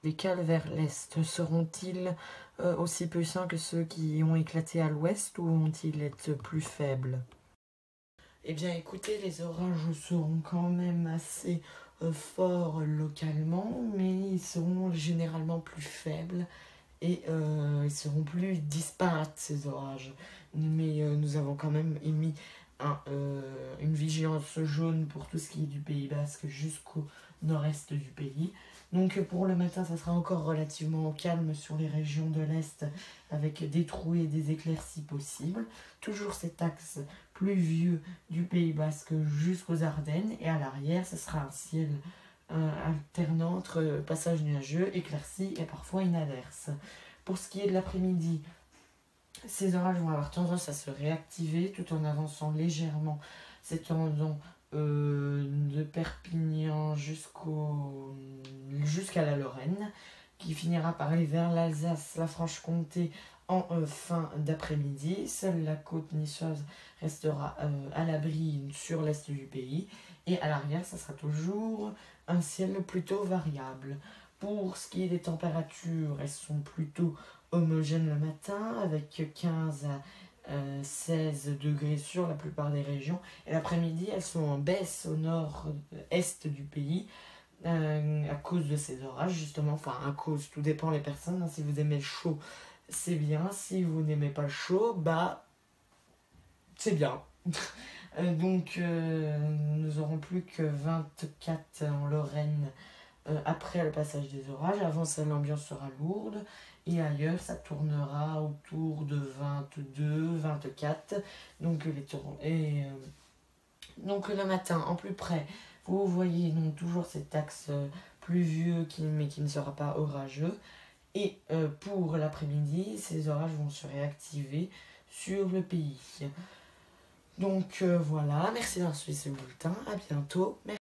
Les cales vers l'est seront-ils aussi puissants que ceux qui ont éclaté à l'ouest ou vont-ils être plus faibles? Eh bien écoutez, les orages seront quand même assez forts localement, mais ils seront généralement plus faibles et ils seront plus disparates ces orages. Mais nous avons quand même émis une vigilance jaune pour tout ce qui est du Pays Basque jusqu'au nord-est du pays. Donc pour le matin, ça sera encore relativement calme sur les régions de l'Est avec des trous et des éclaircies possibles. Toujours cet axe pluvieux du Pays Basque jusqu'aux Ardennes. Et à l'arrière, ce sera un ciel alternant entre passage nuageux, éclaircies et parfois une averse. Pour ce qui est de l'après-midi, ces orages vont avoir tendance à se réactiver tout en avançant légèrement, s'étendant de Perpignan jusqu'à la Lorraine, qui finira par aller vers l'Alsace, la Franche-Comté en fin d'après-midi. Seule la côte niçoise restera à l'abri sur l'est du pays. Et à l'arrière, ça sera toujours un ciel plutôt variable. Pour ce qui est des températures, elles sont plutôt homogènes le matin, avec 15 à 16 degrés sur la plupart des régions. Et l'après-midi, elles sont en baisse au nord-est du pays, à cause de ces orages, justement. Enfin, à cause, tout dépend les personnes. Hein. Si vous aimez le chaud, c'est bien. Si vous n'aimez pas le chaud, bah, c'est bien. Donc, nous aurons plus que 24 en Lorraine après le passage des orages. Avant ça, l'ambiance sera lourde. Et ailleurs, ça tournera autour de 22, 24. Donc, donc le matin, en plus près, vous voyez donc toujours cet axe pluvieux mais qui ne sera pas orageux. Et pour l'après-midi, ces orages vont se réactiver sur le pays. Donc voilà, merci d'avoir suivi ce bulletin. À bientôt. Merci.